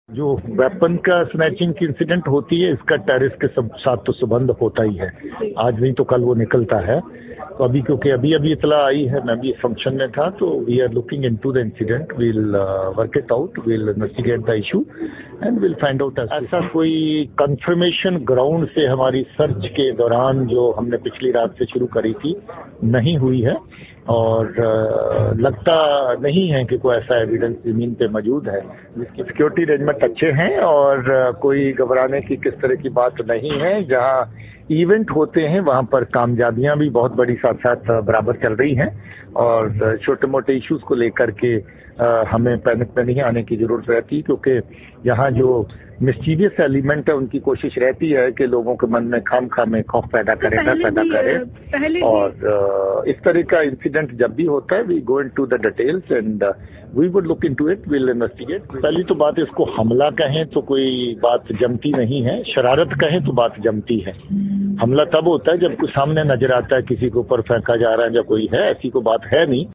जो वेपन का स्नैचिंग की इंसिडेंट होती है, इसका टेररिस्ट के साथ तो संबंध होता ही है। आज नहीं तो कल वो निकलता है। तो अभी क्योंकि अभी इतला आई है, मैं भी फंक्शन में था, तो we are looking into the incident, we'll work it out, we'll investigate the issue and will find out. ऐसा कोई कंफर्मेशन ग्राउंड से हमारी सर्च के दौरान जो हमने पिछली रात से शुरू करी थी नहीं हुई है, और लगता नहीं है कि कोई ऐसा एविडेंस जमीन पे मौजूद है। जिसकी सिक्योरिटी अरेंजमेंट अच्छे हैं और कोई घबराने की किस तरह की बात नहीं है। जहां इवेंट होते हैं वहां पर कामयाबियां भी बहुत बड़ी साथ साथ बराबर चल रही हैं, और छोटे मोटे इश्यूज को लेकर के हमें पैनिक में नहीं आने की जरूरत रहती, क्योंकि यहाँ जो मिस्चीवियस एलिमेंट है उनकी कोशिश रहती है कि लोगों के मन में खामखा में खौफ पैदा करे, डर पैदा करे। और इस तरह का इंसिडेंट जब भी होता है, we go into the details and we would look into it, will investigate. पहली तो बात, इसको हमला कहें तो कोई बात जमती नहीं है, शरारत कहें तो बात जमती है। हमला तब होता है जब कुछ सामने नजर आता है, किसी के ऊपर फेंका जा रहा है या कोई है, ऐसी कोई बात है नहीं।